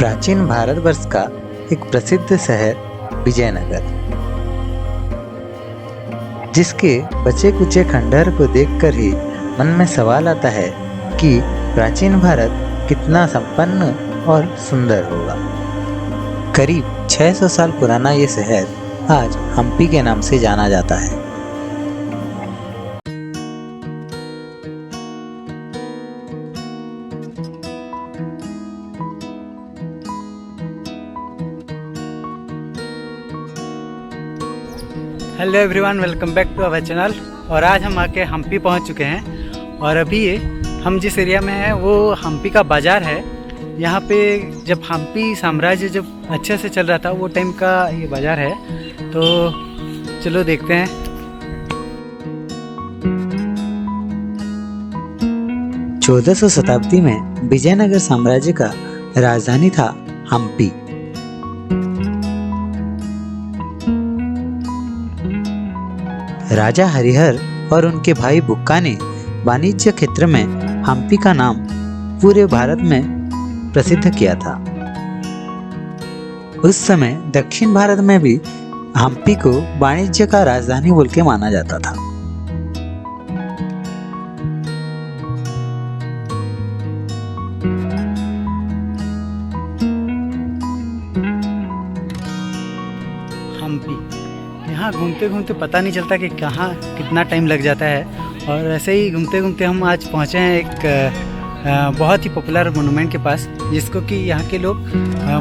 प्राचीन भारतवर्ष का एक प्रसिद्ध शहर विजयनगर, जिसके बचे कुचे खंडहर को देखकर ही मन में सवाल आता है कि प्राचीन भारत कितना संपन्न और सुंदर होगा। करीब 600 साल पुराना ये शहर आज हम्पी के नाम से जाना जाता है। Hello everyone, welcome back to our channel. और आज हम आके हम्पी पहुंच चुके हैं और अभी हम जिस एरिया में हैं वो हम्पी का बाज़ार है। यहाँ पे जब हम्पी साम्राज्य जब अच्छे से चल रहा था वो टाइम का ये बाज़ार है, तो चलो देखते हैं। 1400 शताब्दी में विजयनगर साम्राज्य का राजधानी था हम्पी। राजा हरिहर और उनके भाई बुक्का ने वाणिज्य क्षेत्र में हम्पी का नाम पूरे भारत में प्रसिद्ध किया था। उस समय दक्षिण भारत में भी हम्पी को वाणिज्य का राजधानी बोल के माना जाता था। हम्पी यहाँ घूमते घूमते पता नहीं चलता कि कहाँ कितना टाइम लग जाता है। और ऐसे ही घूमते घूमते हम आज पहुँचे हैं एक बहुत ही पॉपुलर मोनूमेंट के पास, जिसको कि यहाँ के लोग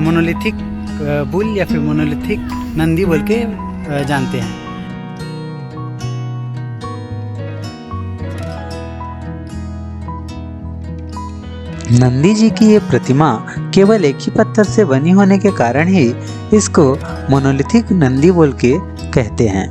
मोनोलिथिक बुल या फिर मोनोलिथिक नंदी बोल के जानते हैं। नंदी जी की ये प्रतिमा केवल एक ही पत्थर से बनी होने के कारण ही इसको मोनोलिथिक नंदी बोल के कहते हैं।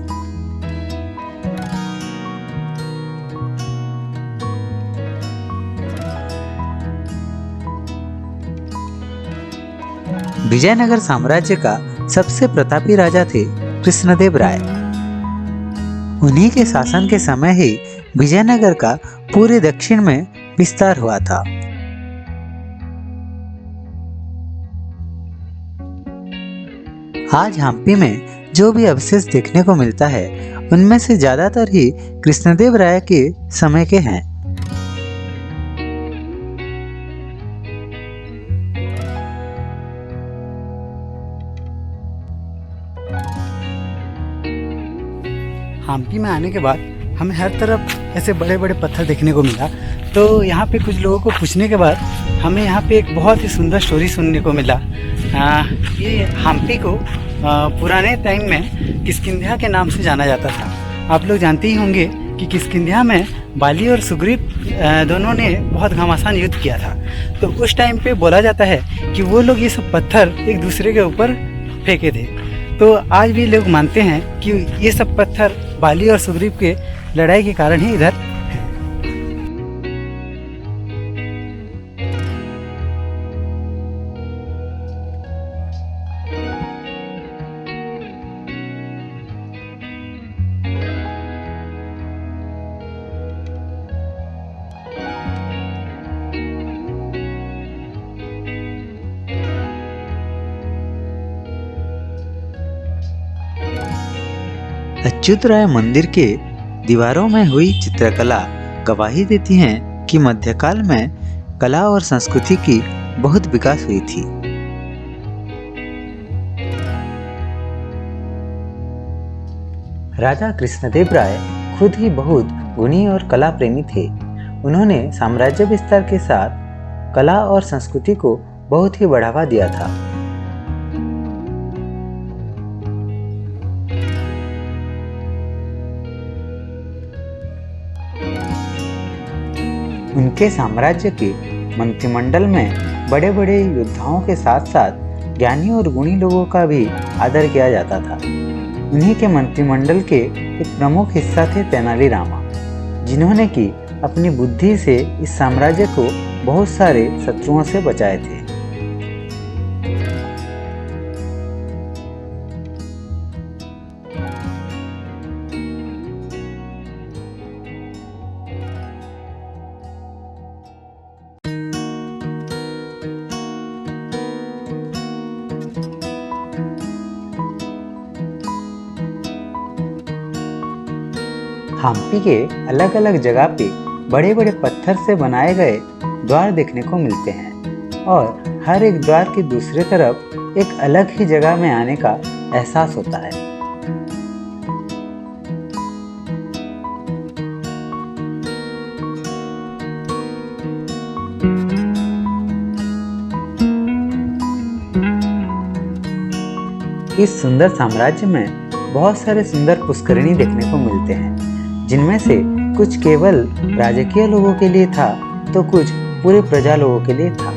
विजयनगर साम्राज्य का सबसे प्रतापी राजा थे कृष्णदेव राय। उन्हीं के शासन के समय ही विजयनगर का पूरे दक्षिण में विस्तार हुआ था। आज हम्पी में जो भी अवशेष देखने को मिलता है उनमें से ज्यादातर ही कृष्णदेव राय के समय के हैं। हम्पी में आने के बाद हमें हर तरफ ऐसे बड़े बड़े पत्थर देखने को मिला। तो यहाँ पे कुछ लोगों को पूछने के बाद हमें यहाँ पे एक बहुत ही सुंदर स्टोरी सुनने को मिला। ये हम्पी को पुराने टाइम में किष्किंध्या के नाम से जाना जाता था। आप लोग जानते ही होंगे कि किष्किंध्या में बाली और सुग्रीव दोनों ने बहुत घमासान युद्ध किया था। तो उस टाइम पे बोला जाता है कि वो लोग ये सब पत्थर एक दूसरे के ऊपर फेंके थे। तो आज भी लोग मानते हैं कि ये सब पत्थर बाली और सुग्रीव के लड़ाई के कारण ही इधर है। अच्युत राय मंदिर के दीवारों में हुई चित्रकला गवाही देती हैं कि मध्यकाल में कला और संस्कृति की बहुत विकास हुई थी। राजा कृष्णदेव राय खुद ही बहुत गुणी और कला प्रेमी थे। उन्होंने साम्राज्य विस्तार के साथ कला और संस्कृति को बहुत ही बढ़ावा दिया था। उनके साम्राज्य के मंत्रिमंडल में बड़े बड़े योद्धाओं के साथ साथ ज्ञानी और गुणी लोगों का भी आदर किया जाता था। उन्हीं के मंत्रिमंडल के एक प्रमुख हिस्सा थे तेनाली रामा, जिन्होंने कि अपनी बुद्धि से इस साम्राज्य को बहुत सारे शत्रुओं से बचाए थे। हम्पी के अलग अलग जगह पे बड़े बड़े पत्थर से बनाए गए द्वार देखने को मिलते हैं और हर एक द्वार की दूसरी तरफ एक अलग ही जगह में आने का एहसास होता है। इस सुंदर साम्राज्य में बहुत सारे सुंदर पुष्करिणी देखने को मिलते हैं, जिनमें से कुछ केवल राजकीय लोगों के लिए था तो कुछ पूरे प्रजा लोगों के लिए था।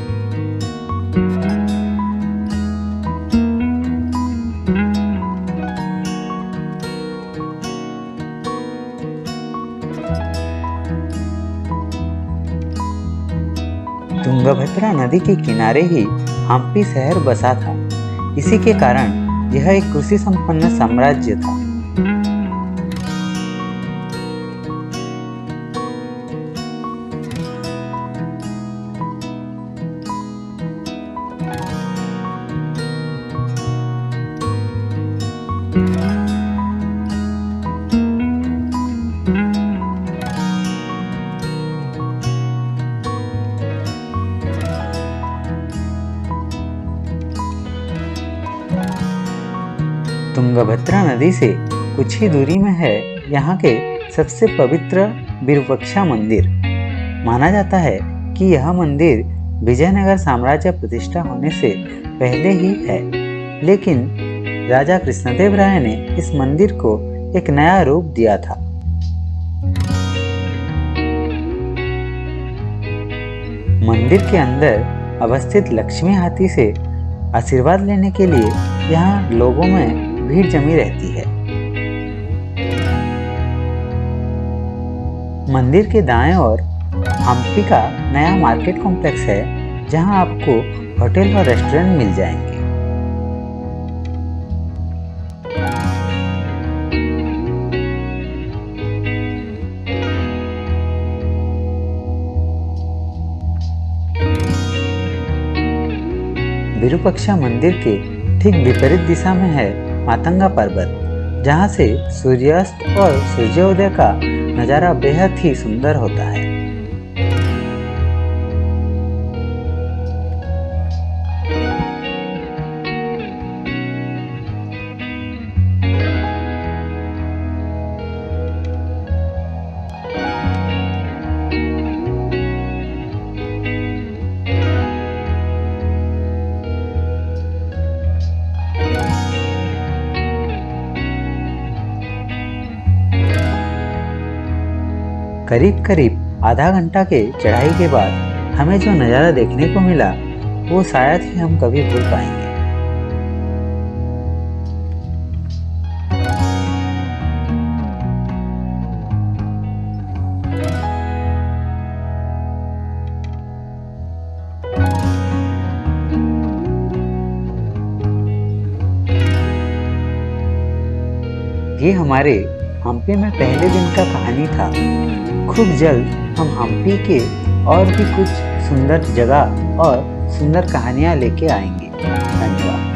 तुंगभद्रा नदी के किनारे ही हम्पी शहर बसा था। इसी के कारण यह एक कृषि संपन्न साम्राज्य था। तुंगभद्रा नदी से कुछ ही दूरी में है यहाँ के सबसे पवित्र विरूपाक्ष मंदिर। माना जाता है कि यह मंदिर विजयनगर साम्राज्य प्रतिष्ठा होने से पहले ही है, लेकिन राजा कृष्णदेव राय ने इस मंदिर को एक नया रूप दिया था। मंदिर के अंदर अवस्थित लक्ष्मी हाथी से आशीर्वाद लेने के लिए यहाँ लोगों में भीड़ जमी रहती है। मंदिर के दाएं ओर हम्पी का नया मार्केट कॉम्प्लेक्स है, जहां आपको होटल और रेस्टोरेंट मिल जाएंगे। विरूपाक्ष मंदिर के ठीक विपरीत दिशा में है मातंगा पर्वत, जहां से सूर्यास्त और सूर्योदय का नजारा बेहद ही सुंदर होता है। करीब करीब आधा घंटा के चढ़ाई के बाद हमें जो नज़ारा देखने को मिला वो शायद ही हम कभी भूल पाएंगे। ये हमारे हम्पी में पहले दिन का कहानी था। खूब जल्द हम हम्पी के और भी कुछ सुंदर जगह और सुंदर कहानियाँ लेके आएंगे। धन्यवाद।